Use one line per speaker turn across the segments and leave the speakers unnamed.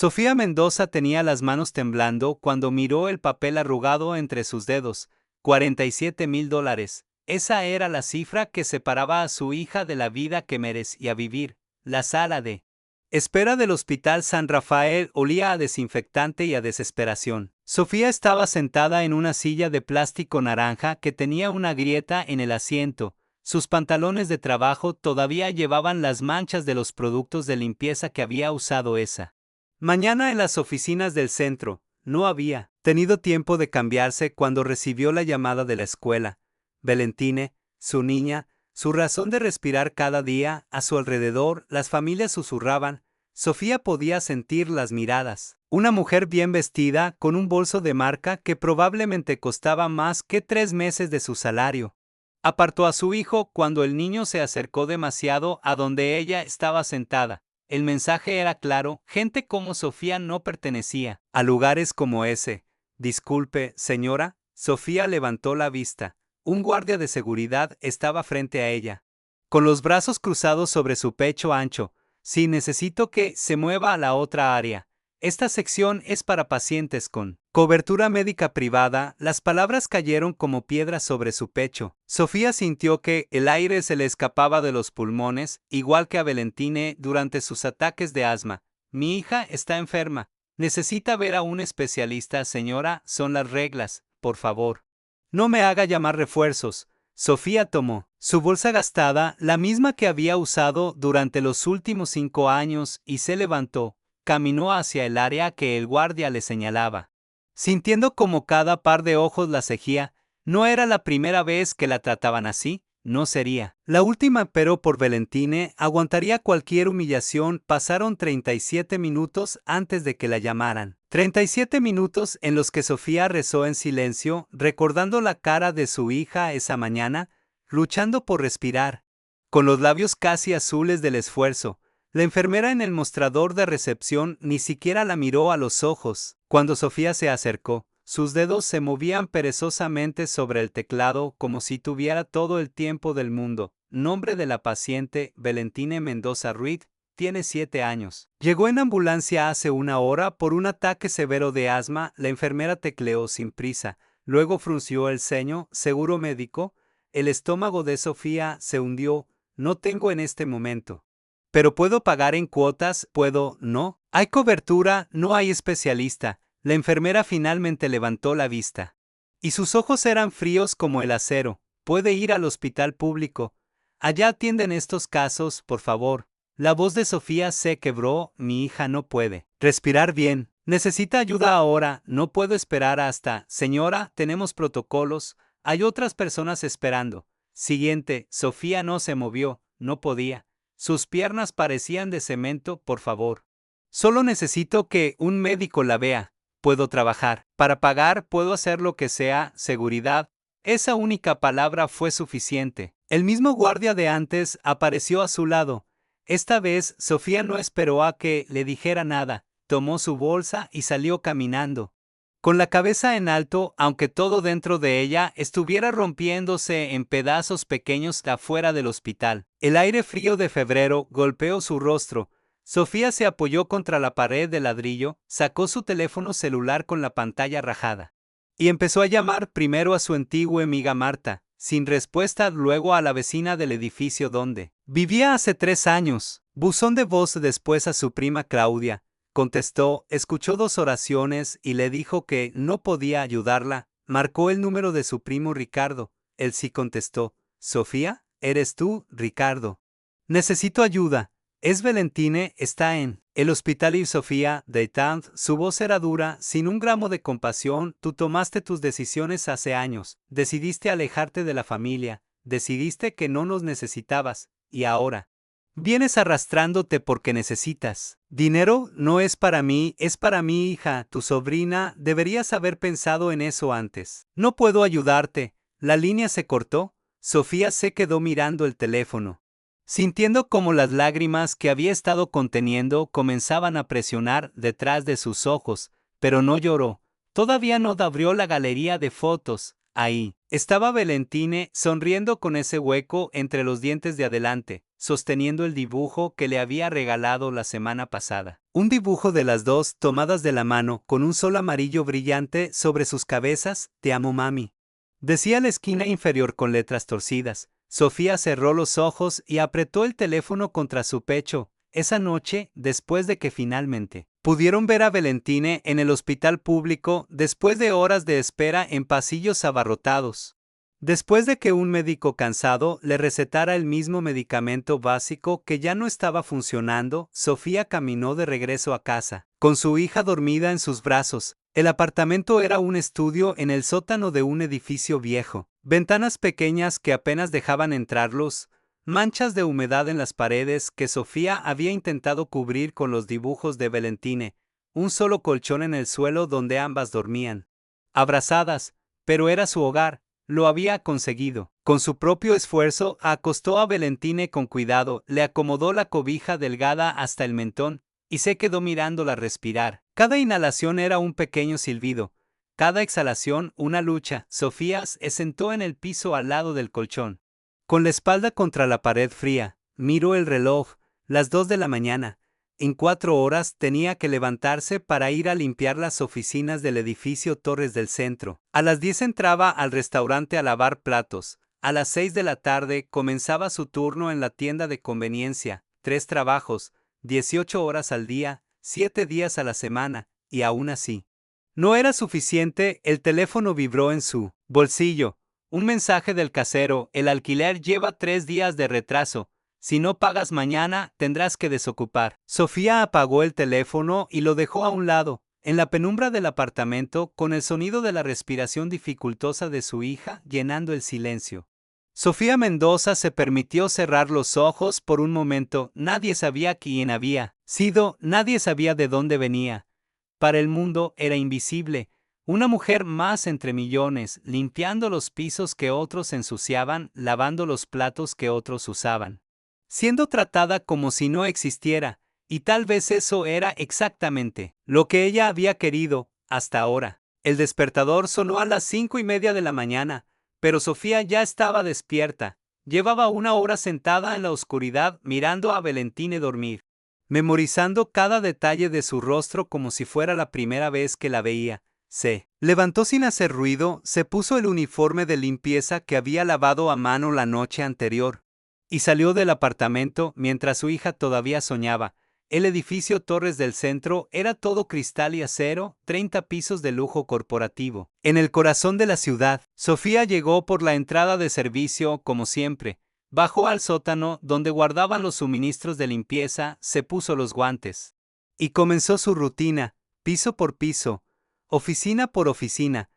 Sofía Mendoza tenía las manos temblando cuando miró el papel arrugado entre sus dedos. $47,000. Esa era la cifra que separaba a su hija de la vida que merecía vivir. La sala de espera del Hospital San Rafael olía a desinfectante y a desesperación. Sofía estaba sentada en una silla de plástico naranja que tenía una grieta en el asiento. Sus pantalones de trabajo todavía llevaban las manchas de los productos de limpieza que había usado esa mañana en las oficinas del centro. No había tenido tiempo de cambiarse cuando recibió la llamada de la escuela. Valentine, su niña, su razón de respirar cada día, a su alrededor, las familias susurraban. Sofía podía sentir las miradas. Una mujer bien vestida, con un bolso de marca que probablemente costaba más que 3 meses de su salario. Apartó a su hijo cuando el niño se acercó demasiado a donde ella estaba sentada. El mensaje era claro: gente como Sofía no pertenecía a lugares como ese. Disculpe, señora. Sofía levantó la vista. Un guardia de seguridad estaba frente a ella, con los brazos cruzados sobre su pecho ancho. Sí, necesito que se mueva a la otra área. Esta sección es para pacientes con cobertura médica privada. Las palabras cayeron como piedras sobre su pecho. Sofía sintió que el aire se le escapaba de los pulmones, igual que a Valentine durante sus ataques de asma. Mi hija está enferma. Necesita ver a un especialista, señora. Son las reglas, por favor. No me haga llamar refuerzos. Sofía tomó su bolsa gastada, la misma que había usado durante los últimos 5 años, y se levantó. Caminó hacia el área que el guardia le señalaba, sintiendo como cada par de ojos la seguía. No era la primera vez que la trataban así, no sería la última, pero por Valentine aguantaría cualquier humillación. Pasaron 37 minutos antes de que la llamaran. 37 minutos en los que Sofía rezó en silencio, recordando la cara de su hija esa mañana, luchando por respirar, con los labios casi azules del esfuerzo. La enfermera en el mostrador de recepción ni siquiera la miró a los ojos. Cuando Sofía se acercó, sus dedos se movían perezosamente sobre el teclado como si tuviera todo el tiempo del mundo. Nombre de la paciente: Valentine Mendoza Ruiz, tiene 7 años. Llegó en ambulancia hace 1 hora por un ataque severo de asma. La enfermera tecleó sin prisa, luego frunció el ceño. ¿Seguro médico? El estómago de Sofía se hundió. No tengo en este momento. Pero puedo pagar en cuotas. ¿Puedo? No. Hay cobertura, no hay especialista. La enfermera finalmente levantó la vista, y sus ojos eran fríos como el acero. Puede ir al hospital público. Allá atienden estos casos, por favor. La voz de Sofía se quebró. Mi hija no puede respirar bien. Necesita ayuda ahora. No puedo esperar hasta. Señora, tenemos protocolos. Hay otras personas esperando. Siguiente. Sofía no se movió. No podía. Sus piernas parecían de cemento. Por favor. Solo necesito que un médico la vea. Puedo trabajar. Para pagar puedo hacer lo que sea. Seguridad. Esa única palabra fue suficiente. El mismo guardia de antes apareció a su lado. Esta vez Sofía no esperó a que le dijera nada. Tomó su bolsa y salió caminando, con la cabeza en alto, aunque todo dentro de ella estuviera rompiéndose en pedazos pequeños afuera del hospital. El aire frío de febrero golpeó su rostro. Sofía se apoyó contra la pared de ladrillo, sacó su teléfono celular con la pantalla rajada y empezó a llamar primero a su antigua amiga Marta, sin respuesta, luego a la vecina del edificio donde vivía hace 3 años. Buzón de voz, después a su prima Claudia. Contestó, escuchó 2 oraciones y le dijo que no podía ayudarla. Marcó el número de su primo Ricardo. Él sí contestó. Sofía, ¿eres tú, Ricardo? Necesito ayuda. Es Valentine, está en el hospital. Y Sofía, de tant, su voz era dura, sin un gramo de compasión. Tú tomaste tus decisiones hace años. Decidiste alejarte de la familia. Decidiste que no nos necesitabas. Y ahora vienes arrastrándote porque necesitas dinero. No es para mí, es para mi hija, tu sobrina. Deberías haber pensado en eso antes. No puedo ayudarte. La línea se cortó. Sofía se quedó mirando el teléfono, sintiendo como las lágrimas que había estado conteniendo comenzaban a presionar detrás de sus ojos, pero no lloró. Todavía no abrió la galería de fotos. Ahí estaba Valentine, sonriendo con ese hueco entre los dientes de adelante. sosteniendo el dibujo que le había regalado la semana pasada. Un dibujo de las dos tomadas de la mano con un sol amarillo brillante sobre sus cabezas. Te amo, mami. Decía la esquina inferior con letras torcidas. Sofía cerró los ojos y apretó el teléfono contra su pecho. Esa noche, después de que finalmente pudieron ver a Valentine en el hospital público después de horas de espera en pasillos abarrotados. Después de que un médico cansado le recetara el mismo medicamento básico que ya no estaba funcionando, Sofía caminó de regreso a casa, con su hija dormida en sus brazos. El apartamento era un estudio en el sótano de un edificio viejo. Ventanas pequeñas que apenas dejaban entrar luz, manchas de humedad en las paredes que Sofía había intentado cubrir con los dibujos de Valentine, un solo colchón en el suelo donde ambas dormían. Abrazadas, pero era su hogar. Lo había conseguido. Con su propio esfuerzo, acostó a Valentine con cuidado, le acomodó la cobija delgada hasta el mentón, y se quedó mirándola respirar. Cada inhalación era un pequeño silbido, cada exhalación una lucha. Sofía se sentó en el piso al lado del colchón. Con la espalda contra la pared fría, miró el reloj, las 2 de la mañana. En 4 horas tenía que levantarse para ir a limpiar las oficinas del edificio Torres del Centro. A las 10 entraba al restaurante a lavar platos. A las 6 de la tarde comenzaba su turno en la tienda de conveniencia. 3 trabajos, 18 horas al día, 7 días a la semana, y aún así no era suficiente. El teléfono vibró en su bolsillo. Un mensaje del casero: el alquiler lleva 3 días de retraso. Si no pagas mañana, tendrás que desocupar. Sofía apagó el teléfono y lo dejó a un lado, en la penumbra del apartamento, con el sonido de la respiración dificultosa de su hija llenando el silencio. Sofía Mendoza se permitió cerrar los ojos por un momento. Nadie sabía quién había sido, nadie sabía de dónde venía. Para el mundo era invisible. Una mujer más entre millones, limpiando los pisos que otros ensuciaban, lavando los platos que otros usaban, siendo tratada como si no existiera, y tal vez eso era exactamente lo que ella había querido, hasta ahora. El despertador sonó a las 5:30 de la mañana, pero Sofía ya estaba despierta. Llevaba 1 hora sentada en la oscuridad mirando a Valentine dormir, memorizando cada detalle de su rostro como si fuera la primera vez que la veía. Se levantó sin hacer ruido, se puso el uniforme de limpieza que había lavado a mano la noche anterior, y salió del apartamento mientras su hija todavía soñaba. El edificio Torres del Centro era todo cristal y acero, 30 pisos de lujo corporativo. En el corazón de la ciudad, Sofía llegó por la entrada de servicio como siempre. Bajó al sótano donde guardaban los suministros de limpieza, se puso los guantes y comenzó su rutina, piso por piso, oficina por oficina,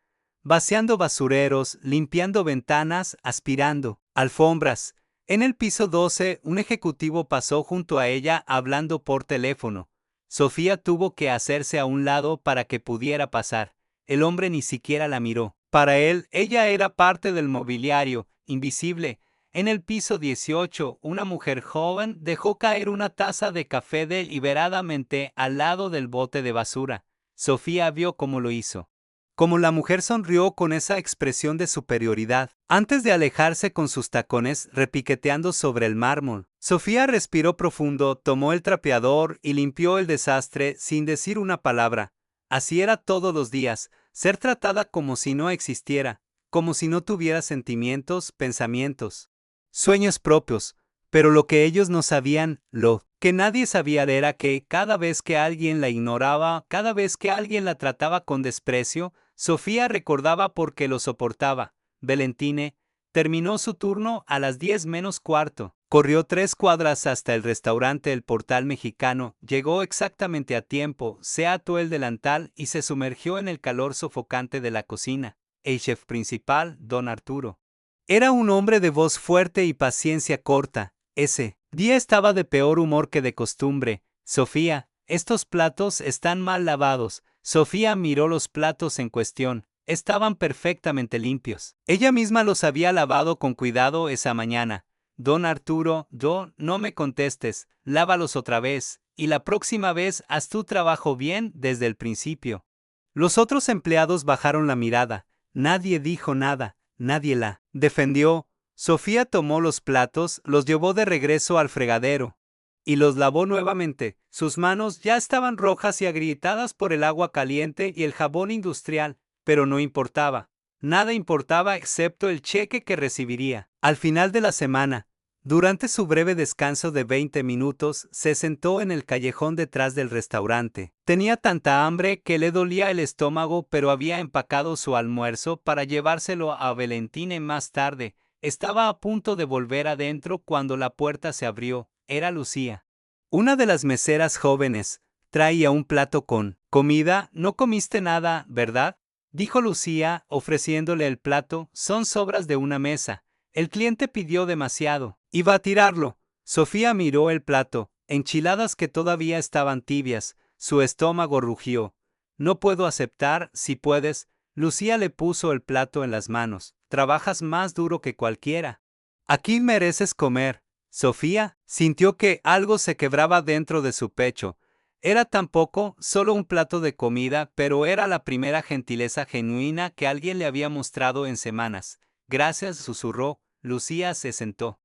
vaciando basureros, limpiando ventanas, aspirando alfombras. En el piso 12, un ejecutivo pasó junto a ella hablando por teléfono. Sofía tuvo que hacerse a un lado para que pudiera pasar. El hombre ni siquiera la miró. Para él, ella era parte del mobiliario, invisible. En el piso 18, una mujer joven dejó caer una taza de café deliberadamente al lado del bote de basura. Sofía vio cómo lo hizo. Como la mujer sonrió con esa expresión de superioridad, antes de alejarse con sus tacones repiqueteando sobre el mármol. Sofía respiró profundo, tomó el trapeador y limpió el desastre sin decir una palabra. Así era todos los días, ser tratada como si no existiera, como si no tuviera sentimientos, pensamientos, sueños propios. Pero lo que ellos no sabían, lo que nadie sabía era que cada vez que alguien la ignoraba, cada vez que alguien la trataba con desprecio, Sofía recordaba por qué lo soportaba. Valentine terminó su turno a las 10 menos cuarto. Corrió 3 cuadras hasta el restaurante El Portal Mexicano, llegó exactamente a tiempo, se ató el delantal y se sumergió en el calor sofocante de la cocina. El chef principal, don Arturo, era un hombre de voz fuerte y paciencia corta. Ese día estaba de peor humor que de costumbre. Sofía, estos platos están mal lavados. Sofía miró los platos en cuestión. Estaban perfectamente limpios. Ella misma los había lavado con cuidado esa mañana. Don Arturo, no me contestes, lávalos otra vez, y la próxima vez haz tu trabajo bien desde el principio. Los otros empleados bajaron la mirada. Nadie dijo nada, nadie la defendió. Sofía tomó los platos, los llevó de regreso al fregadero y los lavó nuevamente. Sus manos ya estaban rojas y agrietadas por el agua caliente y el jabón industrial, pero no importaba. Nada importaba excepto el cheque que recibiría. Al final de la semana, durante su breve descanso de 20 minutos, se sentó en el callejón detrás del restaurante. Tenía tanta hambre que le dolía el estómago, pero había empacado su almuerzo para llevárselo a Valentine más tarde. Estaba a punto de volver adentro cuando la puerta se abrió. Era Lucía. Una de las meseras jóvenes. Traía un plato con comida. No comiste nada, ¿verdad? Dijo Lucía, ofreciéndole el plato. Son sobras de una mesa. El cliente pidió demasiado. Iba a tirarlo. Sofía miró el plato. Enchiladas que todavía estaban tibias. Su estómago rugió. No puedo aceptar, si puedes. Lucía le puso el plato en las manos. Trabajas más duro que cualquiera. Aquí mereces comer. Sofía sintió que algo se quebraba dentro de su pecho. Era tampoco solo un plato de comida, pero era la primera gentileza genuina que alguien le había mostrado en semanas. Gracias, susurró. Lucía se sentó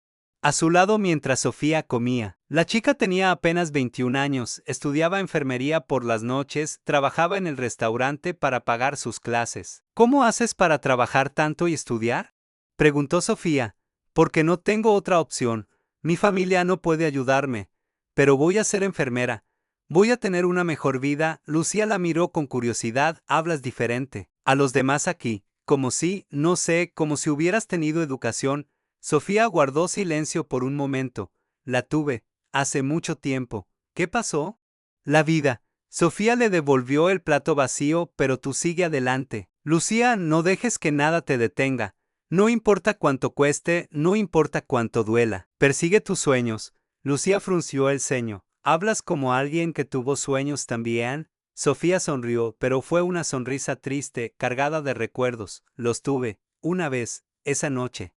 a su lado mientras Sofía comía. La chica tenía apenas 21 años, estudiaba enfermería por las noches, trabajaba en el restaurante para pagar sus clases. ¿Cómo haces para trabajar tanto y estudiar? Preguntó Sofía. Porque no tengo otra opción. Mi familia no puede ayudarme. Pero voy a ser enfermera. Voy a tener una mejor vida. Lucía la miró con curiosidad. Hablas diferente a los demás aquí. Como si, no sé, como si hubieras tenido educación. Sofía guardó silencio por un momento. La tuve, hace mucho tiempo. ¿Qué pasó? La vida. Sofía le devolvió el plato vacío, pero tú sigue adelante. Lucía, no dejes que nada te detenga. No importa cuánto cueste, no importa cuánto duela. Persigue tus sueños. Lucía frunció el ceño. ¿Hablas como alguien que tuvo sueños también? Sofía sonrió, pero fue una sonrisa triste, cargada de recuerdos. Los tuve, una vez, esa noche.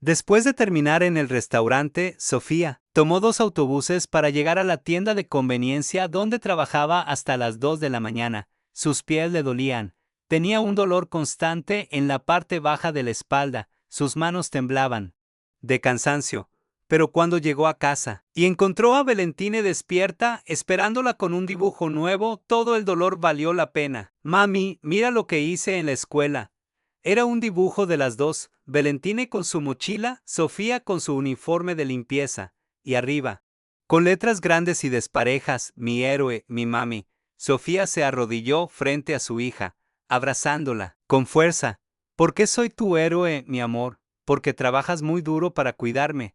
Después de terminar en el restaurante, Sofía tomó 2 autobuses para llegar a la tienda de conveniencia donde trabajaba hasta las 2 de la mañana. Sus pies le dolían. Tenía un dolor constante en la parte baja de la espalda. Sus manos temblaban de cansancio. Pero cuando llegó a casa y encontró a Valentine despierta, esperándola con un dibujo nuevo, todo el dolor valió la pena. Mami, mira lo que hice en la escuela. Era un dibujo de las dos, Valentine con su mochila, Sofía con su uniforme de limpieza, y arriba, con letras grandes y desparejas, mi héroe, mi mami. Sofía se arrodilló frente a su hija, abrazándola, con fuerza. ¿Por qué soy tu héroe, mi amor? Porque trabajas muy duro para cuidarme.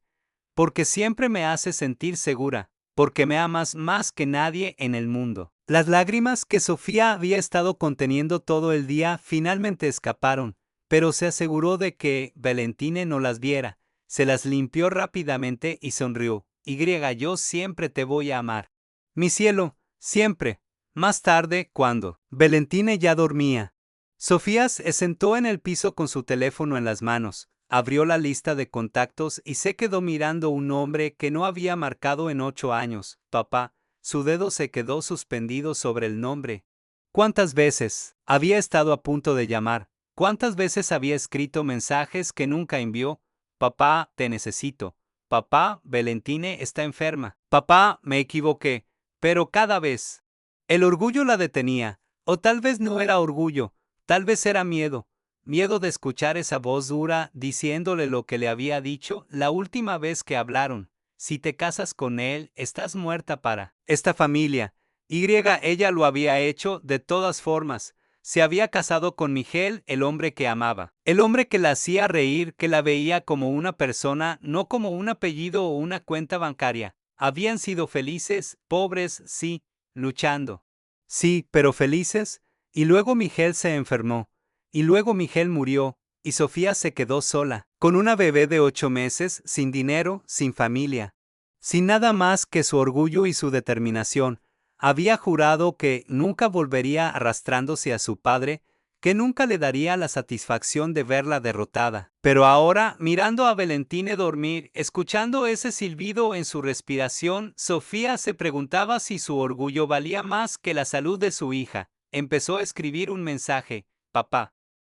Porque siempre me haces sentir segura. Porque me amas más que nadie en el mundo. Las lágrimas que Sofía había estado conteniendo todo el día finalmente escaparon, pero se aseguró de que Valentine no las viera. Se las limpió rápidamente y sonrió. Yo siempre te voy a amar. Mi cielo, siempre. Más tarde, cuando Valentine ya dormía, Sofía se sentó en el piso con su teléfono en las manos. Abrió la lista de contactos y se quedó mirando un nombre que no había marcado en 8 años. Papá. Su dedo se quedó suspendido sobre el nombre. ¿Cuántas veces había estado a punto de llamar? ¿Cuántas veces había escrito mensajes que nunca envió? Papá, te necesito. Papá, Valentine está enferma. Papá, me equivoqué. Pero cada vez. El orgullo la detenía. O tal vez no era orgullo. Tal vez era miedo. Miedo de escuchar esa voz dura diciéndole lo que le había dicho la última vez que hablaron. Si te casas con él, estás muerta para esta familia. Ella lo había hecho de todas formas. Se había casado con Miguel, el hombre que amaba. El hombre que la hacía reír, que la veía como una persona, no como un apellido o una cuenta bancaria. Habían sido felices, pobres, sí, luchando. Sí, pero felices. Y luego Miguel se enfermó. Y luego Miguel murió, y Sofía se quedó sola, con una bebé de 8 meses, sin dinero, sin familia, sin nada más que su orgullo y su determinación. Había jurado que nunca volvería arrastrándose a su padre, que nunca le daría la satisfacción de verla derrotada. Pero ahora, mirando a Valentine dormir, escuchando ese silbido en su respiración, Sofía se preguntaba si su orgullo valía más que la salud de su hija. Empezó a escribir un mensaje. Papá.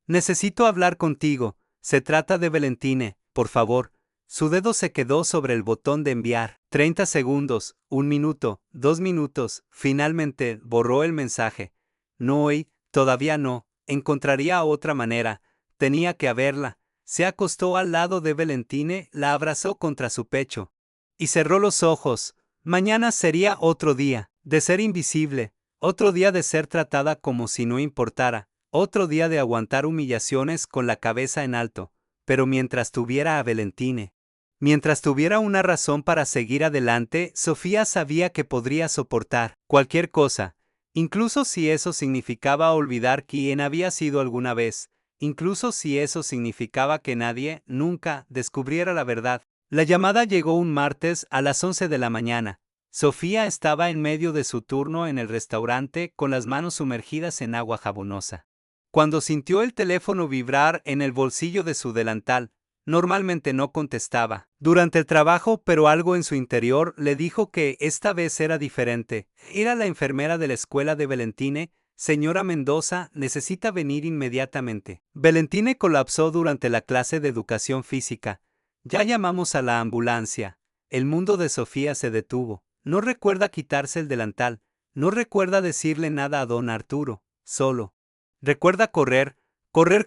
Necesito hablar contigo. Se trata de Valentine. por favor. Su dedo se quedó sobre el botón de enviar. 30 segundos, 1 minuto, 2 minutos. Finalmente borró el mensaje. No hoy, todavía no. Encontraría otra manera. Tenía que haberla. Se acostó al lado de Valentine, la abrazó contra su pecho. Y cerró los ojos. Mañana sería otro día, de ser invisible. Otro día de ser tratada como si no importara. Otro día de aguantar humillaciones con la cabeza en alto. Pero mientras tuviera a Valentine. Mientras tuviera una razón para seguir adelante, Sofía sabía que podría soportar cualquier cosa, incluso si eso significaba olvidar quién había sido alguna vez, incluso si eso significaba que nadie, nunca, descubriera la verdad. La llamada llegó un martes a las 11 de la mañana. Sofía estaba en medio de su turno en el restaurante con las manos sumergidas en agua jabonosa. Cuando sintió el teléfono vibrar en el bolsillo de su delantal, normalmente no contestaba durante el trabajo, pero algo en su interior le dijo que esta vez era diferente. Era la enfermera de la escuela de Valentine. Señora Mendoza, necesita venir inmediatamente. Valentine colapsó durante la clase de educación física. Ya llamamos a la ambulancia. El mundo de Sofía se detuvo. No recuerda quitarse el delantal. No recuerda decirle nada a don Arturo. Solo recuerda correr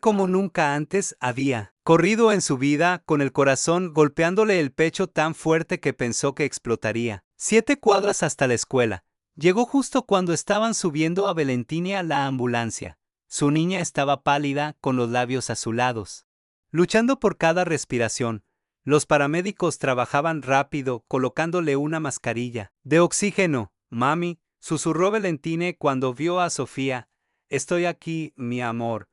como nunca antes había corrido en su vida, con el corazón golpeándole el pecho tan fuerte que pensó que explotaría. 7 cuadras hasta la escuela. Llegó justo cuando estaban subiendo a Valentine a la ambulancia. Su niña estaba pálida, con los labios azulados, luchando por cada respiración. Los paramédicos trabajaban rápido, colocándole una mascarilla de oxígeno. Mami, susurró Valentine cuando vio a Sofía. Estoy aquí, mi amor.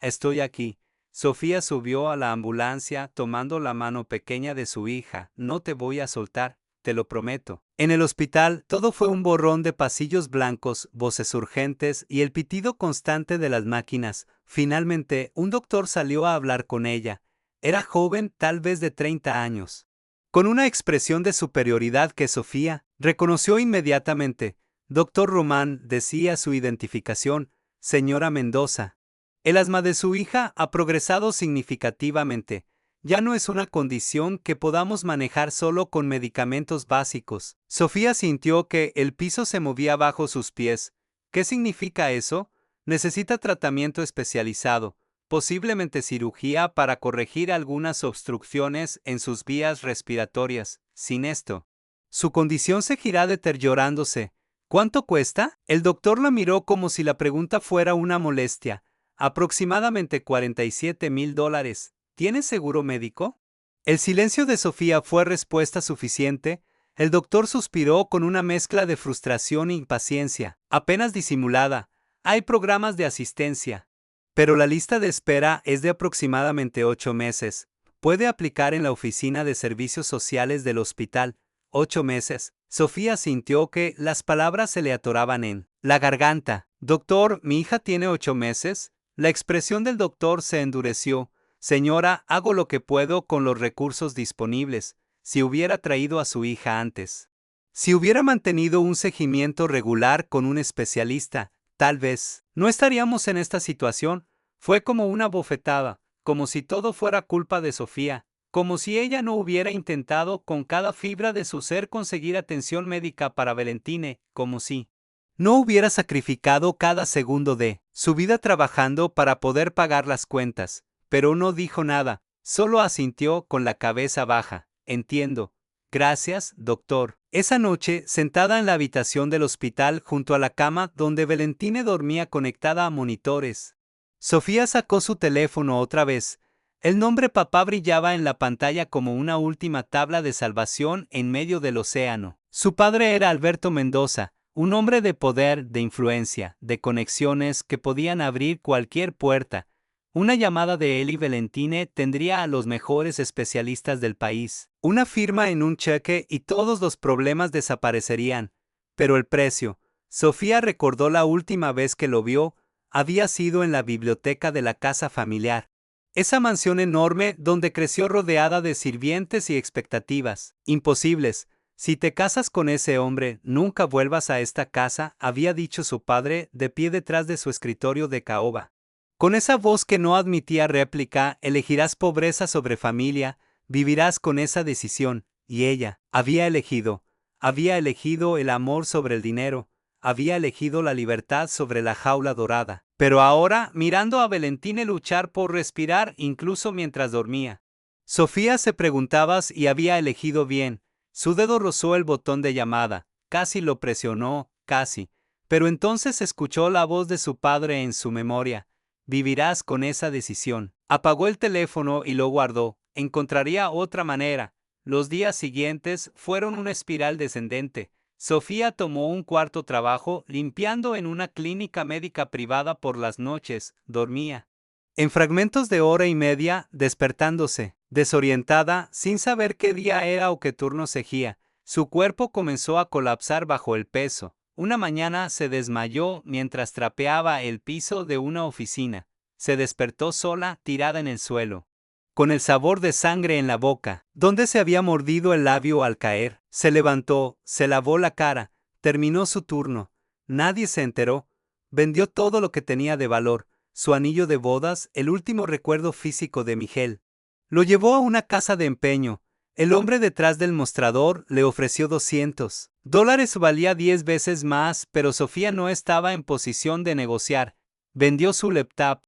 Estoy aquí. Sofía subió a la ambulancia tomando la mano pequeña de su hija. No te voy a soltar, te lo prometo. En el hospital, todo fue un borrón de pasillos blancos, voces urgentes y el pitido constante de las máquinas. Finalmente, un doctor salió a hablar con ella. Era joven, tal vez de 30 años. Con una expresión de superioridad que Sofía reconoció inmediatamente. Doctor Román, decía su identificación. Señora Mendoza. El asma de su hija ha progresado significativamente. Ya no es una condición que podamos manejar solo con medicamentos básicos. Sofía sintió que el piso se movía bajo sus pies. ¿Qué significa eso? Necesita tratamiento especializado, posiblemente cirugía para corregir algunas obstrucciones en sus vías respiratorias. Sin esto, su condición seguirá deteriorándose. ¿Cuánto cuesta? El doctor la miró como si la pregunta fuera una molestia. Aproximadamente $47,000. ¿Tienes seguro médico? El silencio de Sofía fue respuesta suficiente. El doctor suspiró con una mezcla de frustración e impaciencia, apenas disimulada. Hay programas de asistencia, pero la lista de espera es de aproximadamente 8 meses. Puede aplicar en la oficina de servicios sociales del hospital. 8 meses. Sofía sintió que las palabras se le atoraban en la garganta. Doctor, mi hija tiene 8 meses. La expresión del doctor se endureció. Señora, hago lo que puedo con los recursos disponibles. Si hubiera traído a su hija antes. Si hubiera mantenido un seguimiento regular con un especialista, tal vez no estaríamos en esta situación. Fue como una bofetada, como si todo fuera culpa de Sofía. Como si ella no hubiera intentado con cada fibra de su ser conseguir atención médica para Valentine, como si no hubiera sacrificado cada segundo de su vida trabajando para poder pagar las cuentas. Pero no dijo nada, solo asintió con la cabeza baja. Entiendo. Gracias, doctor. Esa noche, sentada en la habitación del hospital junto a la cama donde Valentine dormía conectada a monitores, Sofía sacó su teléfono otra vez. El nombre papá brillaba en la pantalla como una última tabla de salvación en medio del océano. Su padre era Alberto Mendoza, un hombre de poder, de influencia, de conexiones que podían abrir cualquier puerta. Una llamada de él y Valentine tendría a los mejores especialistas del país. Una firma en un cheque y todos los problemas desaparecerían. Pero el precio. Sofía recordó la última vez que lo vio, había sido en la biblioteca de la casa familiar. Esa mansión enorme donde creció rodeada de sirvientes y expectativas imposibles. Si te casas con ese hombre, nunca vuelvas a esta casa, había dicho su padre de pie detrás de su escritorio de caoba. Con esa voz que no admitía réplica, elegirás pobreza sobre familia, Vivirás con esa decisión, y ella había elegido el amor sobre el dinero, había elegido la libertad sobre la jaula dorada. Pero ahora, mirando a Valentine luchar por respirar incluso mientras dormía, Sofía se preguntaba si había elegido bien. Su dedo rozó el botón de llamada, casi lo presionó, casi. Pero entonces escuchó la voz de su padre en su memoria. Vivirás con esa decisión. Apagó el teléfono y lo guardó. Encontraría otra manera. Los días siguientes fueron una espiral descendente. Sofía tomó un cuarto trabajo limpiando en una clínica médica privada por las noches. Dormía en fragmentos de hora y media, despertándose, desorientada, sin saber qué día era o qué turno seguía. Su cuerpo comenzó a colapsar bajo el peso. Una mañana se desmayó mientras trapeaba el piso de una oficina. Se despertó sola, tirada en el suelo, con el sabor de sangre en la boca, donde se había mordido el labio al caer. Se levantó, se lavó la cara, terminó su turno. Nadie se enteró. Vendió todo lo que tenía de valor. Su anillo de bodas, el último recuerdo físico de Miguel. Lo llevó a una casa de empeño. El hombre detrás del mostrador le ofreció $200. Valía 10 veces más, pero Sofía no estaba en posición de negociar. Vendió su laptop,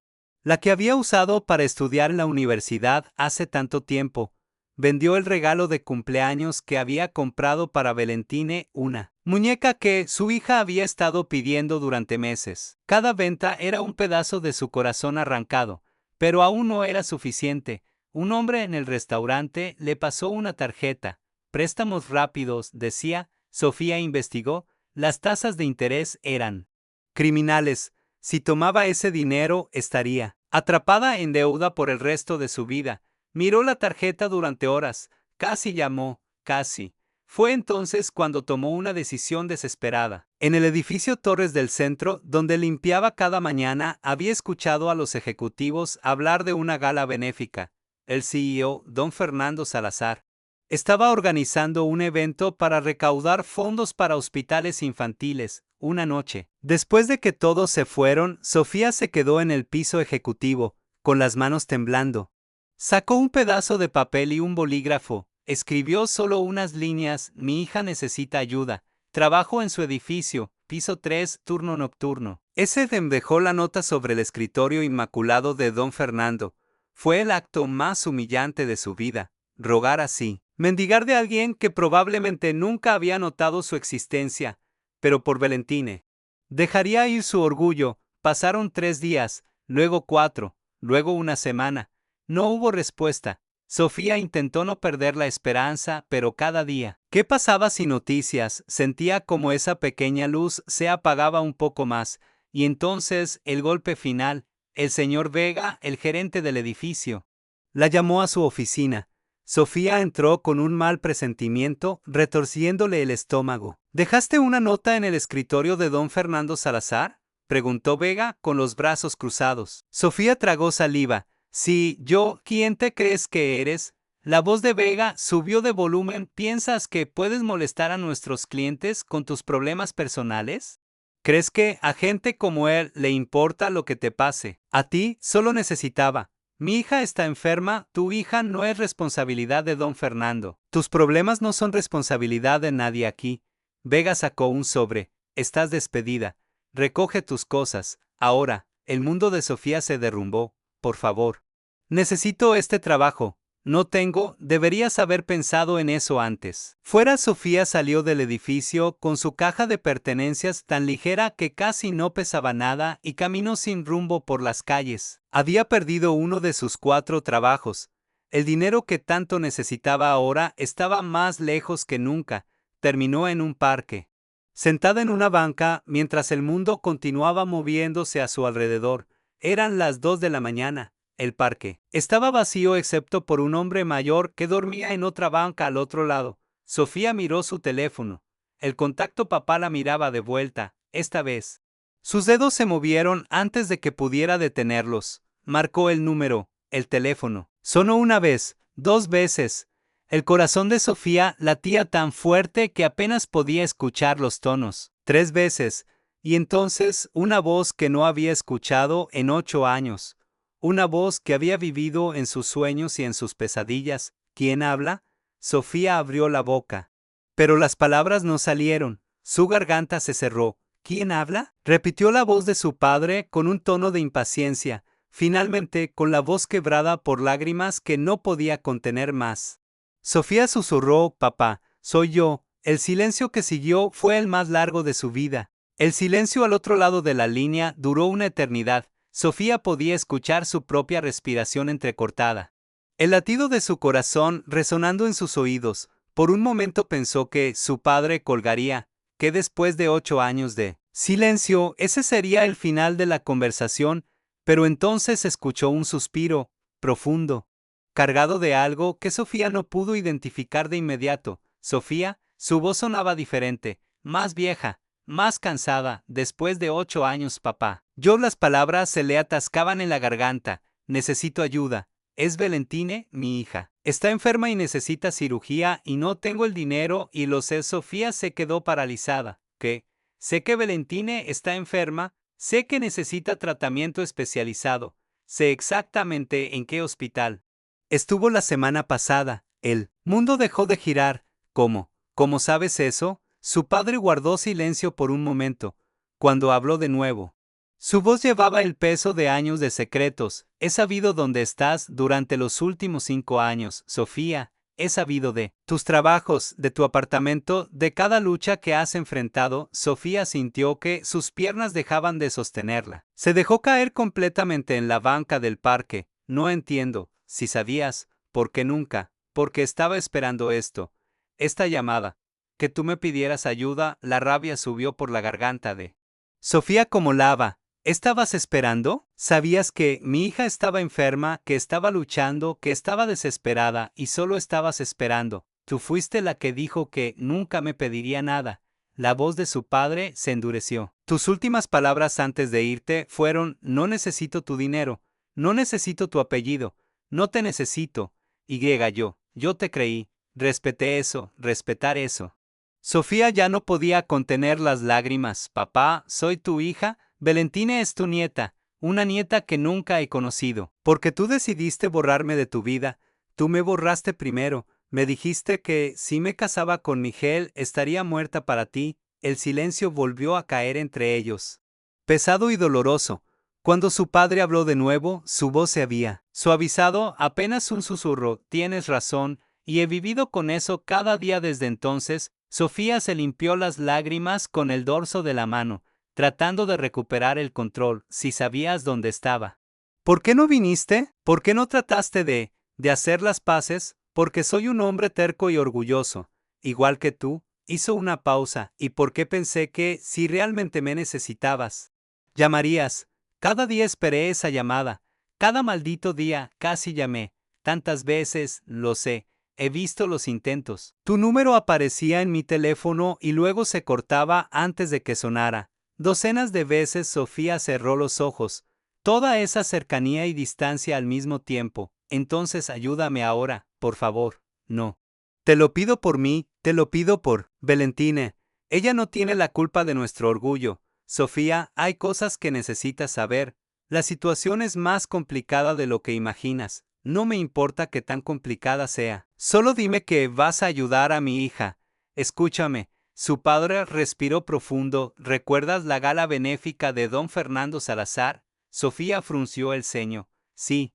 la que había usado para estudiar en la universidad hace tanto tiempo. Vendió el regalo de cumpleaños que había comprado para Valentine, una muñeca que su hija había estado pidiendo durante meses. Cada venta era un pedazo de su corazón arrancado, pero aún no era suficiente. Un hombre en el restaurante le pasó una tarjeta. Préstamos rápidos, decía. Sofía investigó. Las tasas de interés eran criminales. Si tomaba ese dinero, estaría atrapada en deuda por el resto de su vida. Miró la tarjeta durante horas. Casi llamó, casi. Fue entonces cuando tomó una decisión desesperada. En el edificio Torres del Centro, donde limpiaba cada mañana, había escuchado a los ejecutivos hablar de una gala benéfica. El CEO, don Fernando Salazar, estaba organizando un evento para recaudar fondos para hospitales infantiles. Una noche, después de que todos se fueron, Sofía se quedó en el piso ejecutivo, con las manos temblando. Sacó un pedazo de papel y un bolígrafo. Escribió solo unas líneas: mi hija necesita ayuda. Trabajo en su edificio, piso 3, turno nocturno. Dejó la nota sobre el escritorio inmaculado de don Fernando. Fue el acto más humillante de su vida. Rogar así. Mendigar de alguien que probablemente nunca había notado su existencia. Pero por Valentine. Dejaría ir su orgullo. Pasaron 3 días, luego 4, luego una semana. No hubo respuesta. Sofía intentó no perder la esperanza, pero cada día que pasaba sin noticias, sentía como esa pequeña luz se apagaba un poco más. Y entonces, el golpe final. El señor Vega, el gerente del edificio, la llamó a su oficina. Sofía entró con un mal presentimiento, retorciéndole el estómago. ¿Dejaste una nota en el escritorio de don Fernando Salazar?, preguntó Vega con los brazos cruzados. Sofía tragó saliva. Sí, yo. ¿Quién te crees que eres? La voz de Vega subió de volumen. ¿Piensas que puedes molestar a nuestros clientes con tus problemas personales? ¿Crees que a gente como él le importa lo que te pase? A ti solo necesitaba. Mi hija está enferma. Tu hija no es responsabilidad de don Fernando. Tus problemas no son responsabilidad de nadie aquí. Vega sacó un sobre. Estás despedida. Recoge tus cosas. Ahora, el mundo de Sofía se derrumbó. Por favor. Necesito este trabajo. No tengo. Deberías haber pensado en eso antes. Fuera, Sofía salió del edificio con su caja de pertenencias tan ligera que casi no pesaba nada y caminó sin rumbo por las calles. Había perdido uno de sus 4 trabajos. El dinero que tanto necesitaba ahora estaba más lejos que nunca. Terminó en un parque, sentada en una banca, mientras el mundo continuaba moviéndose a su alrededor. Eran las 2 de la mañana. El parque estaba vacío excepto por un hombre mayor que dormía en otra banca al otro lado. Sofía miró su teléfono. El contacto papá la miraba de vuelta, esta vez. Sus dedos se movieron antes de que pudiera detenerlos. Marcó el número, el teléfono. Sonó una vez, 2 veces. El corazón de Sofía latía tan fuerte que apenas podía escuchar los tonos. 3 veces. Y entonces una voz que no había escuchado en 8 años. Una voz que había vivido en sus sueños y en sus pesadillas. ¿Quién habla? Sofía abrió la boca. Pero las palabras no salieron. Su garganta se cerró. ¿Quién habla? Repitió la voz de su padre con un tono de impaciencia, finalmente con la voz quebrada por lágrimas que no podía contener más. Sofía susurró, papá, soy yo. El silencio que siguió fue el más largo de su vida. El silencio al otro lado de la línea duró una eternidad. Sofía podía escuchar su propia respiración entrecortada. El latido de su corazón resonando en sus oídos. Por un momento pensó que su padre colgaría, que después de 8 años de silencio, ese sería el final de la conversación, pero entonces escuchó un suspiro, profundo, cargado de algo que Sofía no pudo identificar de inmediato. Sofía, su voz sonaba diferente, más vieja, más cansada, después de 8 años, papá. Las palabras se le atascaban en la garganta. Necesito ayuda. Es Valentine, mi hija. Está enferma y necesita cirugía y no tengo el dinero y lo sé. Sofía se quedó paralizada. ¿Qué? Sé que Valentine está enferma, sé que necesita tratamiento especializado, sé exactamente en qué hospital. Estuvo la semana pasada. El mundo dejó de girar. ¿Cómo? ¿Cómo sabes eso? Su padre guardó silencio por un momento. Cuando habló de nuevo, su voz llevaba el peso de años de secretos. He sabido dónde estás durante los últimos 5 años, Sofía. He sabido de tus trabajos, de tu apartamento, de cada lucha que has enfrentado. Sofía sintió que sus piernas dejaban de sostenerla. Se dejó caer completamente en la banca del parque. No entiendo, si sabías, por qué nunca, porque estaba esperando esto. Esta llamada. Que tú me pidieras ayuda, la rabia subió por la garganta de Sofía como lava. ¿Estabas esperando? ¿Sabías que mi hija estaba enferma, que estaba luchando, que estaba desesperada y solo estabas esperando? Tú fuiste la que dijo que nunca me pediría nada. La voz de su padre se endureció. Tus últimas palabras antes de irte fueron: no necesito tu dinero, no necesito tu apellido, no te necesito. Yo te creí, respeté eso, respetar eso. Sofía ya no podía contener las lágrimas. Papá, soy tu hija. Valentine es tu nieta, una nieta que nunca he conocido. Porque tú decidiste borrarme de tu vida. Tú me borraste primero. Me dijiste que si me casaba con Miguel estaría muerta para ti. El silencio volvió a caer entre ellos, pesado y doloroso. Cuando su padre habló de nuevo, su voz se había suavizado, apenas un susurro. Tienes razón, y he vivido con eso cada día desde entonces. Sofía se limpió las lágrimas con el dorso de la mano, tratando de recuperar el control. Si sabías dónde estaba. ¿Por qué no viniste? ¿Por qué no trataste de hacer las paces? Porque soy un hombre terco y orgulloso, igual que tú. Hizo una pausa. ¿Y por qué pensé que, si realmente me necesitabas, llamarías? Cada día esperé esa llamada. Cada maldito día casi llamé. Tantas veces, lo sé. He visto los intentos. Tu número aparecía en mi teléfono y luego se cortaba antes de que sonara. Docenas de veces Sofía cerró los ojos. Toda esa cercanía y distancia al mismo tiempo. Entonces ayúdame ahora, por favor. No. Te lo pido por mí, te lo pido por Valentine. Ella no tiene la culpa de nuestro orgullo. Sofía, hay cosas que necesitas saber. La situación es más complicada de lo que imaginas. No me importa qué tan complicada sea. Solo dime que vas a ayudar a mi hija. Escúchame. Su padre respiró profundo. ¿Recuerdas la gala benéfica de don Fernando Salazar? Sofía frunció el ceño. Sí.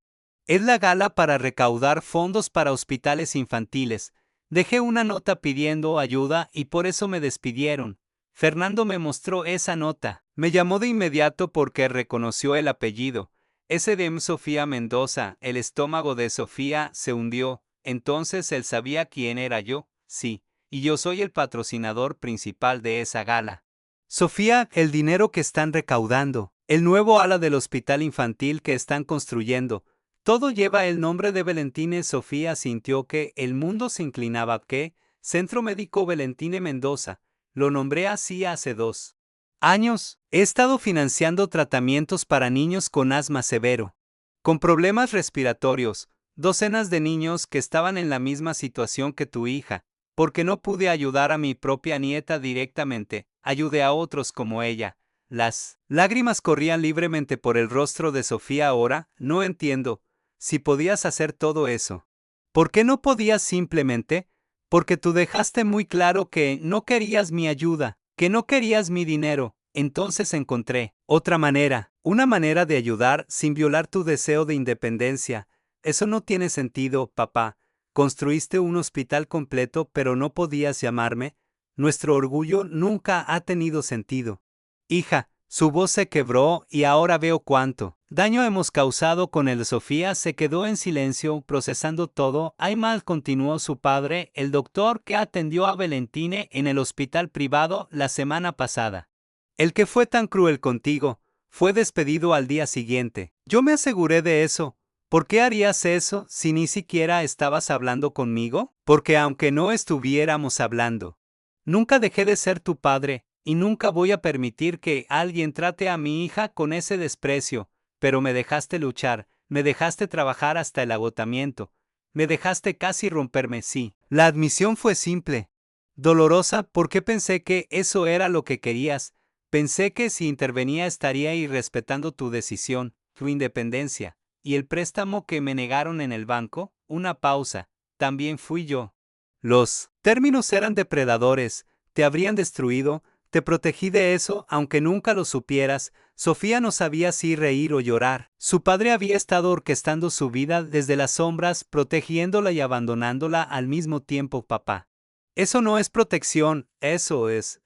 Es la gala para recaudar fondos para hospitales infantiles. Dejé una nota pidiendo ayuda y por eso me despidieron. Fernando me mostró esa nota. Me llamó de inmediato porque reconoció el apellido. Ese de Sofía Mendoza. El estómago de Sofía se hundió. Entonces él sabía quién era yo. Sí, y yo soy el patrocinador principal de esa gala. Sofía, el dinero que están recaudando, el nuevo ala del hospital infantil que están construyendo, todo lleva el nombre de Valentine. Sofía sintió que el mundo se inclinaba. ¿Qué? Centro Médico Valentine Mendoza. Lo nombré así hace 2 años. He estado financiando tratamientos para niños con asma severo, con problemas respiratorios, docenas de niños que estaban en la misma situación que tu hija. Porque no pude ayudar a mi propia nieta directamente, ayudé a otros como ella. Las lágrimas corrían libremente por el rostro de Sofía ahora. No entiendo. Si podías hacer todo eso, ¿Por qué no podías simplemente? Porque tú dejaste muy claro que no querías mi ayuda, que no querías mi dinero. Entonces encontré otra manera, una manera de ayudar sin violar tu deseo de independencia. Eso no tiene sentido, papá. Construiste un hospital completo, pero no podías llamarme. Nuestro orgullo nunca ha tenido sentido. Hija, su voz se quebró y ahora veo cuánto daño hemos causado con él. Sofía se quedó en silencio, procesando todo. Aymal, continuó su padre, el doctor que atendió a Valentine en el hospital privado la semana pasada. El que fue tan cruel contigo, fue despedido al día siguiente. Yo me aseguré de eso. ¿Por qué harías eso si ni siquiera estabas hablando conmigo? Porque aunque no estuviéramos hablando, nunca dejé de ser tu padre, y nunca voy a permitir que alguien trate a mi hija con ese desprecio, pero me dejaste luchar, me dejaste trabajar hasta el agotamiento, me dejaste casi romperme. Sí, la admisión fue simple, dolorosa, porque pensé que eso era lo que querías. Pensé que si intervenía estaría irrespetando tu decisión, tu independencia, y el préstamo que me negaron en el banco. Una pausa, también fui yo. Los términos eran depredadores, te habrían destruido, te protegí de eso, aunque nunca lo supieras. Sofía no sabía si reír o llorar. Su padre había estado orquestando su vida desde las sombras, protegiéndola y abandonándola al mismo tiempo. Papá, eso no es protección, eso es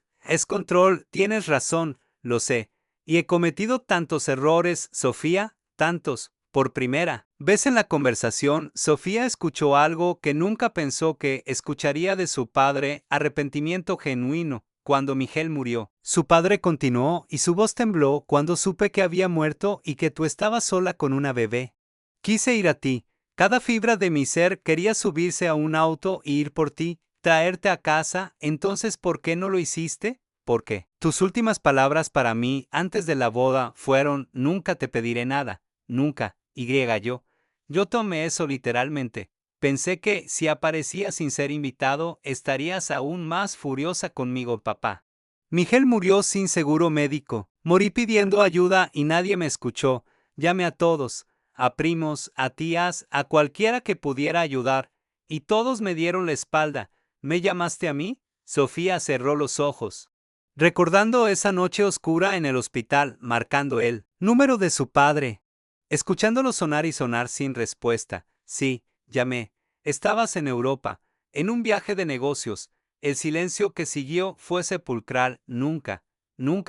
control. Tienes razón, lo sé. Y he cometido tantos errores, Sofía, tantos. Por primera vez en la conversación, Sofía escuchó algo que nunca pensó que escucharía de su padre: arrepentimiento genuino. Cuando Miguel murió, su padre continuó, y su voz tembló cuando supe que había muerto y que tú estabas sola con una bebé. Quise ir a ti. Cada fibra de mi ser quería subirse a un auto y ir por ti, traerte a casa. Entonces, ¿por qué no lo hiciste? Porque tus últimas palabras para mí antes de la boda fueron: nunca te pediré nada, nunca. Yo tomé eso literalmente. Pensé que si aparecía sin ser invitado, estarías aún más furiosa conmigo. Papá. Miguel murió sin seguro médico. Morí pidiendo ayuda y nadie me escuchó. Llamé a todos, a primos, a tías, a cualquiera que pudiera ayudar, y todos me dieron la espalda. ¿Me llamaste a mí? Sofía cerró los ojos, recordando esa noche oscura en el hospital, marcando el número de su padre. Escuchándolo sonar y sonar sin respuesta. Sí, llamé. Estabas en Europa, en un viaje de negocios. El silencio que siguió fue sepulcral. Nunca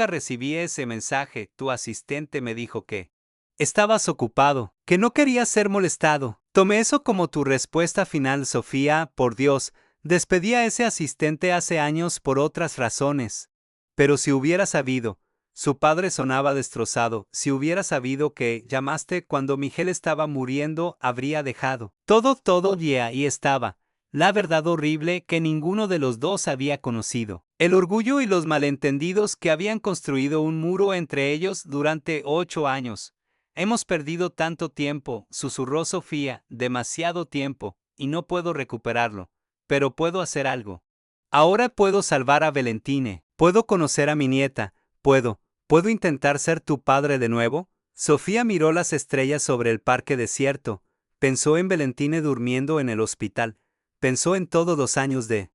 recibí ese mensaje. Tu asistente me dijo que estabas ocupado, que no querías ser molestado. Tomé eso como tu respuesta final. Sofía, por Dios, despedí a ese asistente hace años por otras razones. Pero si hubiera sabido. Su padre sonaba destrozado. Si hubiera sabido que llamaste cuando Miguel estaba muriendo, habría dejado todo y ahí estaba la verdad horrible que ninguno de los dos había conocido. El orgullo y los malentendidos que habían construido un muro entre ellos durante 8 años. Hemos perdido tanto tiempo, susurró Sofía, demasiado tiempo, y no puedo recuperarlo. Pero puedo hacer algo. Ahora puedo salvar a Valentine, puedo conocer a mi nieta. ¿Puedo intentar ser tu padre de nuevo? Sofía miró las estrellas sobre el parque desierto. Pensó en Valentine durmiendo en el hospital. Pensó en todos los años de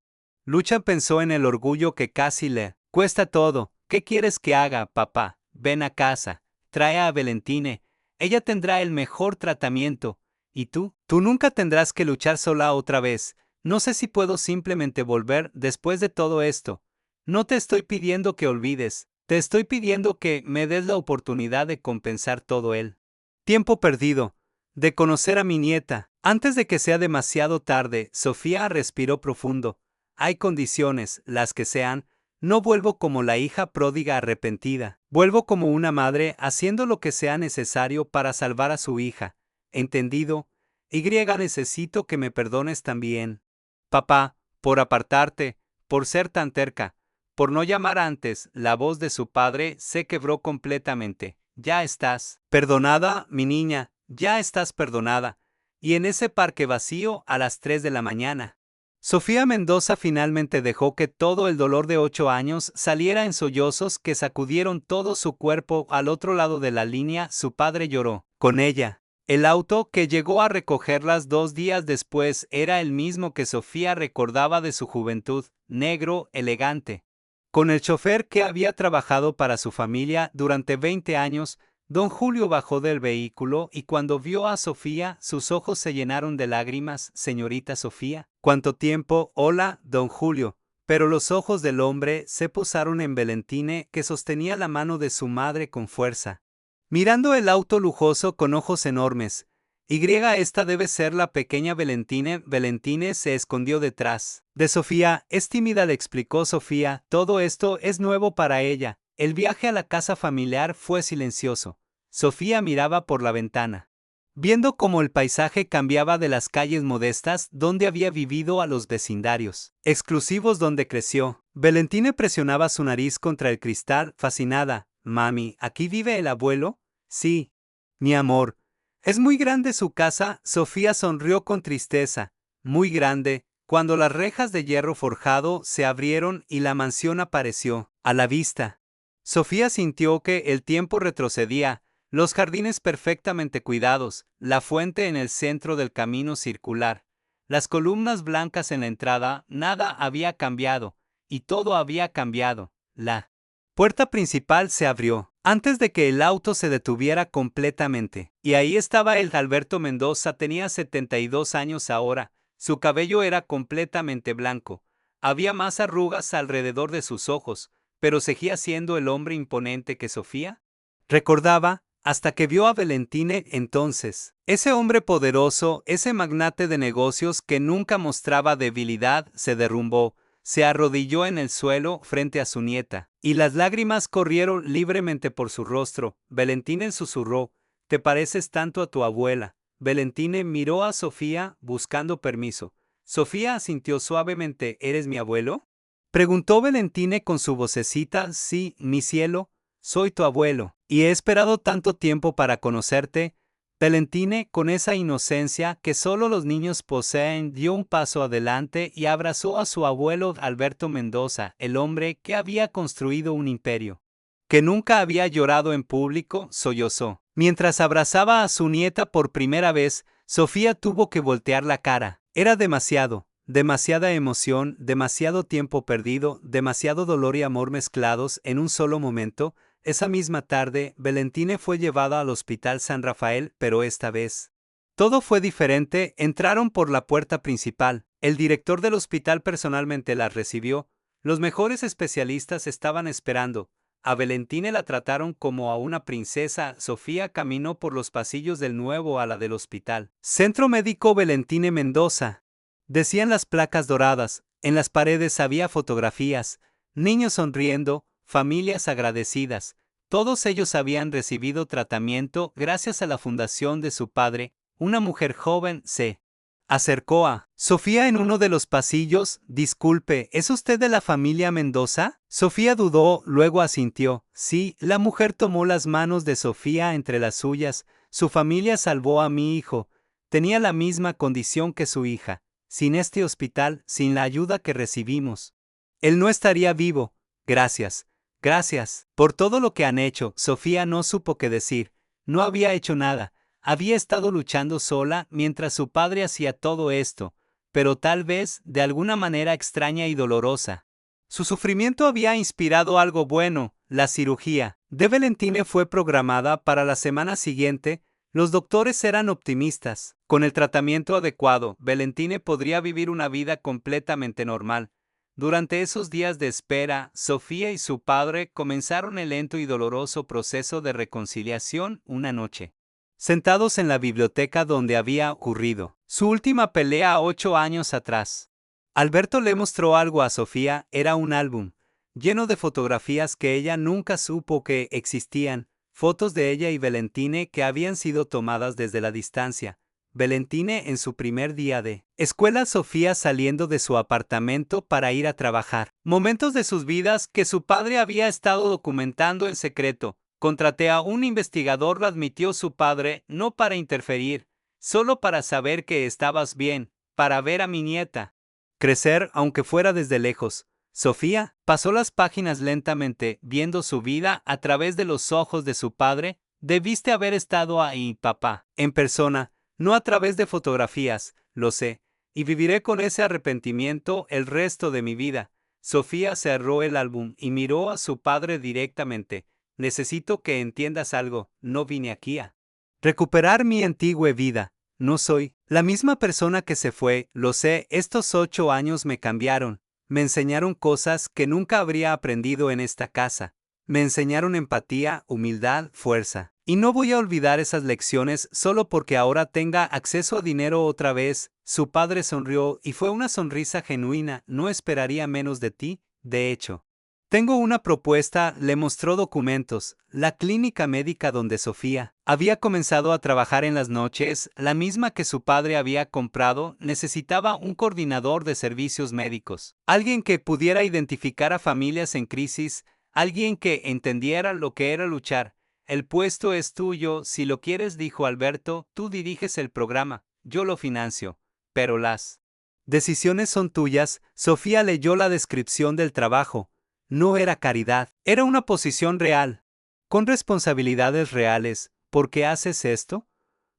lucha. Pensó en el orgullo que casi le cuesta todo. ¿Qué quieres que haga, papá? Ven a casa. Trae a Valentine. Ella tendrá el mejor tratamiento. ¿Y tú? Tú nunca tendrás que luchar sola otra vez. No sé si puedo simplemente volver después de todo esto. No te estoy pidiendo que olvides. Te estoy pidiendo que me des la oportunidad de compensar todo el tiempo perdido, de conocer a mi nieta, antes de que sea demasiado tarde. Sofía respiró profundo. Hay condiciones, las que sean. No vuelvo como la hija pródiga arrepentida. Vuelvo como una madre haciendo lo que sea necesario para salvar a su hija. ¿Entendido? Necesito que me perdones también, papá, por apartarte, por ser tan terca. Por no llamar antes. La voz de su padre se quebró completamente. Ya estás perdonada, mi niña, ya estás perdonada. Y en ese parque vacío a las 3 de la mañana. Sofía Mendoza finalmente dejó que todo el dolor de 8 años saliera en sollozos que sacudieron todo su cuerpo. Al otro lado de la línea, su padre lloró con ella. El auto que llegó a recogerlas 2 días después era el mismo que Sofía recordaba de su juventud, negro, elegante. Con el chofer que había trabajado para su familia durante 20 años, don Julio bajó del vehículo y cuando vio a Sofía, sus ojos se llenaron de lágrimas. Señorita Sofía. ¿Cuánto tiempo? Hola, don Julio. Pero los ojos del hombre se posaron en Valentine, que sostenía la mano de su madre con fuerza. Mirando el auto lujoso con ojos enormes. Esta debe ser la pequeña Valentine. Valentine se escondió detrás de Sofía. Es tímida, le explicó Sofía. Todo esto es nuevo para ella. El viaje a la casa familiar fue silencioso. Sofía miraba por la ventana, viendo cómo el paisaje cambiaba de las calles modestas donde había vivido a los vecindarios exclusivos donde creció. Valentine presionaba su nariz contra el cristal, fascinada. Mami, ¿aquí vive el abuelo? Sí. Mi amor. ¿Es muy grande su casa? Sofía sonrió con tristeza. Muy grande. Cuando las rejas de hierro forjado se abrieron y la mansión apareció a la vista, Sofía sintió que el tiempo retrocedía. Los jardines perfectamente cuidados, la fuente en el centro del camino circular, las columnas blancas en la entrada, nada había cambiado, y todo había cambiado. La puerta principal se abrió, antes de que el auto se detuviera completamente. Y ahí estaba él. Alberto Mendoza tenía 72 años ahora, su cabello era completamente blanco, había más arrugas alrededor de sus ojos, pero seguía siendo el hombre imponente que Sofía recordaba, hasta que vio a Valentine entonces. Ese hombre poderoso, ese magnate de negocios que nunca mostraba debilidad, se derrumbó, se arrodilló en el suelo frente a su nieta, y las lágrimas corrieron libremente por su rostro. Valentine susurró, «¿Te pareces tanto a tu abuela?» Valentine miró a Sofía buscando permiso. Sofía asintió suavemente. «¿Eres mi abuelo?», preguntó Valentine con su vocecita. «Sí, mi cielo, soy tu abuelo, y he esperado tanto tiempo para conocerte». Valentine, con esa inocencia que solo los niños poseen, dio un paso adelante y abrazó a su abuelo Alberto Mendoza, el hombre que había construido un imperio, que nunca había llorado en público. Sollozó. Mientras abrazaba a su nieta por primera vez, Sofía tuvo que voltear la cara. Era demasiada emoción, demasiado tiempo perdido, demasiado dolor y amor mezclados en un solo momento. Esa misma tarde, Valentine fue llevada al Hospital San Rafael, pero esta vez todo fue diferente. Entraron por la puerta principal. El director del hospital personalmente la recibió. Los mejores especialistas estaban esperando. A Valentine la trataron como a una princesa. Sofía caminó por los pasillos del nuevo ala del hospital. Centro Médico Valentine Mendoza. Decían las placas doradas. En las paredes había fotografías, niños sonriendo, familias agradecidas. Todos ellos habían recibido tratamiento gracias a la fundación de su padre. Una mujer joven se acercó a Sofía en uno de los pasillos. «Disculpe, ¿es usted de la familia Mendoza?» Sofía dudó, luego asintió. «Sí». La mujer tomó las manos de Sofía entre las suyas. «Su familia salvó a mi hijo. Tenía la misma condición que su hija. Sin este hospital, sin la ayuda que recibimos, él no estaría vivo. Gracias. Gracias por todo lo que han hecho». Sofía no supo qué decir. No había hecho nada. Había estado luchando sola mientras su padre hacía todo esto, pero tal vez de alguna manera extraña y dolorosa. Su sufrimiento había inspirado algo bueno. La cirugía de Valentine fue programada para la semana siguiente. Los doctores eran optimistas. Con el tratamiento adecuado, Valentine podría vivir una vida completamente normal. Durante esos días de espera, Sofía y su padre comenzaron el lento y doloroso proceso de reconciliación. Una noche, sentados en la biblioteca donde había ocurrido su última pelea 8 años atrás, Alberto le mostró algo a Sofía. Era un álbum lleno de fotografías que ella nunca supo que existían, fotos de ella y Valentine que habían sido tomadas desde la distancia. Valentine en su primer día de escuela, Sofía saliendo de su apartamento para ir a trabajar. Momentos de sus vidas que su padre había estado documentando en secreto. «Contraté a un investigador», lo admitió su padre, «no para interferir, solo para saber que estabas bien, para ver a mi nieta crecer, aunque fuera desde lejos». Sofía pasó las páginas lentamente, viendo su vida a través de los ojos de su padre. Debiste haber estado ahí, papá, en persona, no a través de fotografías, lo sé, y viviré con ese arrepentimiento el resto de mi vida. Sofía cerró el álbum y miró a su padre directamente. Necesito que entiendas algo, no vine aquí a recuperar mi antigua vida. No soy la misma persona que se fue, lo sé, estos 8 años me cambiaron. Me enseñaron cosas que nunca habría aprendido en esta casa. Me enseñaron empatía, humildad, fuerza. Y no voy a olvidar esas lecciones solo porque ahora tenga acceso a dinero otra vez. Su padre sonrió y fue una sonrisa genuina. No esperaría menos de ti, de hecho. Tengo una propuesta, le mostró documentos. La clínica médica donde Sofía había comenzado a trabajar en las noches, la misma que su padre había comprado, necesitaba un coordinador de servicios médicos. Alguien que pudiera identificar a familias en crisis, alguien que entendiera lo que era luchar. El puesto es tuyo, si lo quieres, dijo Alberto, tú diriges el programa, yo lo financio. Pero las decisiones son tuyas. Sofía leyó la descripción del trabajo. No era caridad, era una posición real, con responsabilidades reales. ¿Por qué haces esto?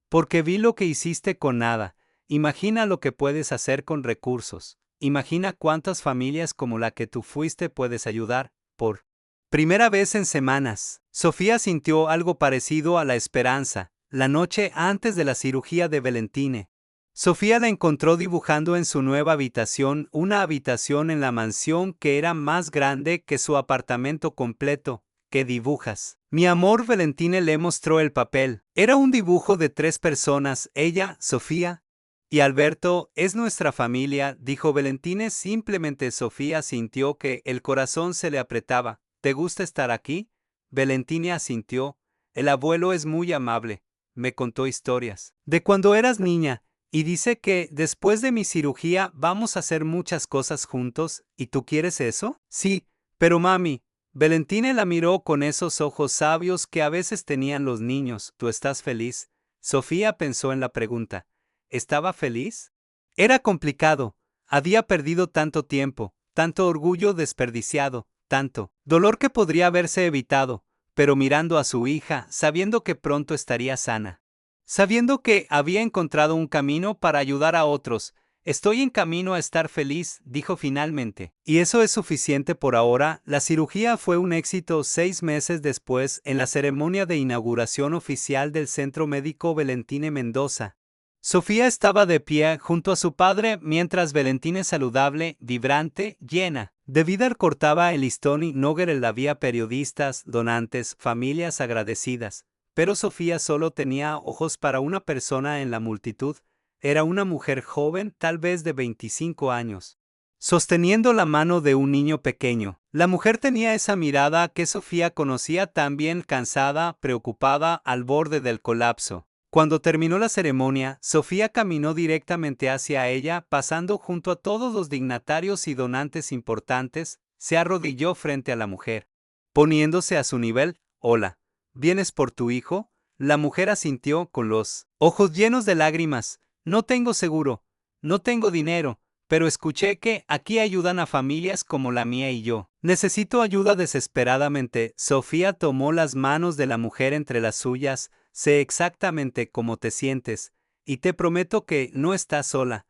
Porque vi lo que hiciste con nada. Imagina lo que puedes hacer con recursos. Imagina cuántas familias como la que tú fuiste puedes ayudar. Por primera vez en semanas, Sofía sintió algo parecido a la esperanza, la noche antes de la cirugía de Valentine. Sofía la encontró dibujando en su nueva habitación, una habitación en la mansión que era más grande que su apartamento completo. ¿Qué dibujas? Mi amor, Valentine le mostró el papel. Era un dibujo de 3 personas, ella, Sofía y Alberto. Es nuestra familia, dijo Valentine. Simplemente Sofía sintió que el corazón se le apretaba. ¿Te gusta estar aquí? Valentine asintió. El abuelo es muy amable. Me contó historias de cuando eras niña. Y dice que después de mi cirugía vamos a hacer muchas cosas juntos. ¿Y tú quieres eso? Sí, pero mami. Valentine la miró con esos ojos sabios que a veces tenían los niños. ¿Tú estás feliz? Sofía pensó en la pregunta. ¿Estaba feliz? Era complicado. Había perdido tanto tiempo, tanto orgullo desperdiciado, tanto dolor que podría haberse evitado, pero mirando a su hija, sabiendo que pronto estaría sana. Sabiendo que había encontrado un camino para ayudar a otros. Estoy en camino a estar feliz, dijo finalmente. Y eso es suficiente por ahora. La cirugía fue un éxito. 6 meses después, en la ceremonia de inauguración oficial del Centro Médico Valentine Mendoza, Sofía estaba de pie junto a su padre mientras Valentine, saludable, vibrante, llena de vida, cortaba el listón y Noguer. Había periodistas, donantes, familias agradecidas. Pero Sofía solo tenía ojos para una persona en la multitud. Era una mujer joven, tal vez de 25 años, sosteniendo la mano de un niño pequeño. La mujer tenía esa mirada que Sofía conocía tan bien, cansada, preocupada, al borde del colapso. Cuando terminó la ceremonia, Sofía caminó directamente hacia ella, pasando junto a todos los dignatarios y donantes importantes, se arrodilló frente a la mujer, poniéndose a su nivel. Hola. ¿Vienes por tu hijo? La mujer asintió con los ojos llenos de lágrimas. No tengo seguro, no tengo dinero, pero escuché que aquí ayudan a familias como la mía y yo. Necesito ayuda desesperadamente. Sofía tomó las manos de la mujer entre las suyas. Sé exactamente cómo te sientes, y te prometo que no estás sola.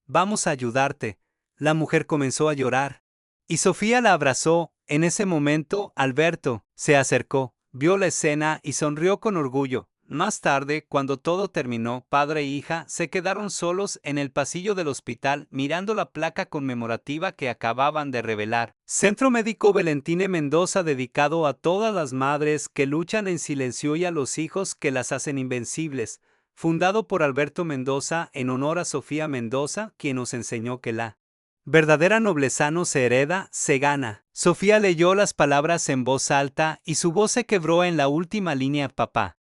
Vamos a ayudarte. La mujer comenzó a llorar, y Sofía la abrazó. En ese momento, Alberto se acercó. Vio la escena y sonrió con orgullo. Más tarde, cuando todo terminó, padre e hija se quedaron solos en el pasillo del hospital mirando la placa conmemorativa que acababan de revelar. Centro Médico Valentine Mendoza, dedicado a todas las madres que luchan en silencio y a los hijos que las hacen invencibles. Fundado por Alberto Mendoza en honor a Sofía Mendoza, quien nos enseñó que la verdadera nobleza no se hereda, se gana. Sofía leyó las palabras en voz alta y su voz se quebró en la última línea. Papá.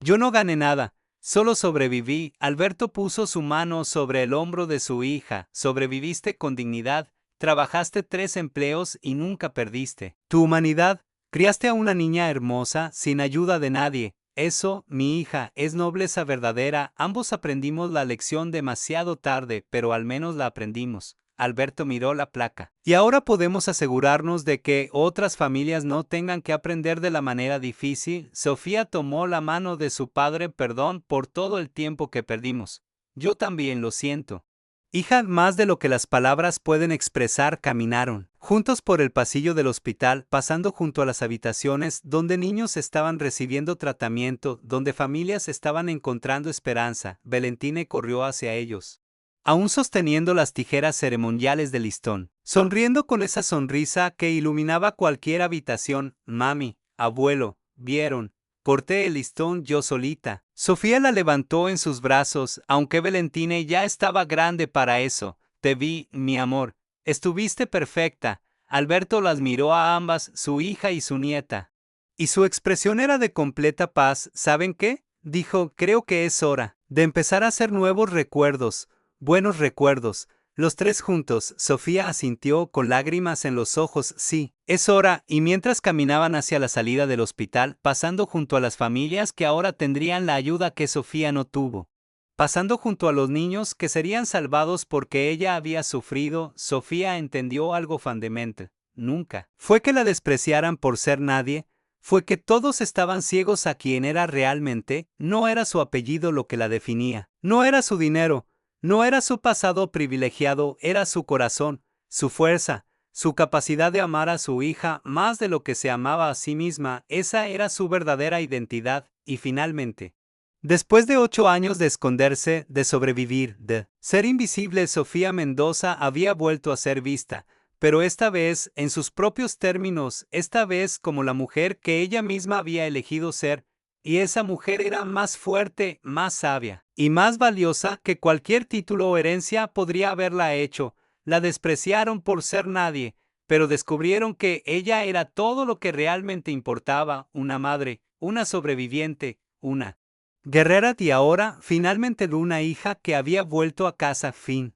Yo no gané nada, solo sobreviví. Alberto puso su mano sobre el hombro de su hija. Sobreviviste con dignidad, trabajaste 3 empleos y nunca perdiste tu humanidad. Criaste a una niña hermosa, sin ayuda de nadie. Eso, mi hija, es nobleza verdadera. Ambos aprendimos la lección demasiado tarde, pero al menos la aprendimos. Alberto miró la placa. Y ahora podemos asegurarnos de que otras familias no tengan que aprender de la manera difícil. Sofía tomó la mano de su padre. Perdón por todo el tiempo que perdimos. Yo también lo siento. Hija, más de lo que las palabras pueden expresar, caminaron juntos por el pasillo del hospital, pasando junto a las habitaciones donde niños estaban recibiendo tratamiento, donde familias estaban encontrando esperanza. Valentina corrió hacia ellos, aún sosteniendo las tijeras ceremoniales de listón, sonriendo con esa sonrisa que iluminaba cualquier habitación. Mami, abuelo, vieron. Corté el listón yo solita. Sofía la levantó en sus brazos, aunque Valentina ya estaba grande para eso. Te vi, mi amor. Estuviste perfecta. Alberto las miró a ambas, su hija y su nieta. Y su expresión era de completa paz. ¿Saben qué? Dijo, creo que es hora de empezar a hacer nuevos recuerdos, buenos recuerdos. Los tres juntos. Sofía asintió con lágrimas en los ojos. Sí, es hora. Y mientras caminaban hacia la salida del hospital, pasando junto a las familias que ahora tendrían la ayuda que Sofía no tuvo, pasando junto a los niños que serían salvados porque ella había sufrido, Sofía entendió algo fundamental. Nunca fue que la despreciaran por ser nadie, fue que todos estaban ciegos a quien era realmente. No era su apellido lo que la definía, no era su dinero, no era su pasado privilegiado, era su corazón, su fuerza, su capacidad de amar a su hija más de lo que se amaba a sí misma. Esa era su verdadera identidad. Y finalmente, después de 8 años de esconderse, de sobrevivir, de ser invisible, Sofía Mendoza había vuelto a ser vista, pero esta vez en sus propios términos, esta vez como la mujer que ella misma había elegido ser. Y esa mujer era más fuerte, más sabia y más valiosa que cualquier título o herencia podría haberla hecho. La despreciaron por ser nadie, pero descubrieron que ella era todo lo que realmente importaba: una madre, una sobreviviente, una guerrera y ahora, finalmente, una hija que había vuelto a casa. Fin.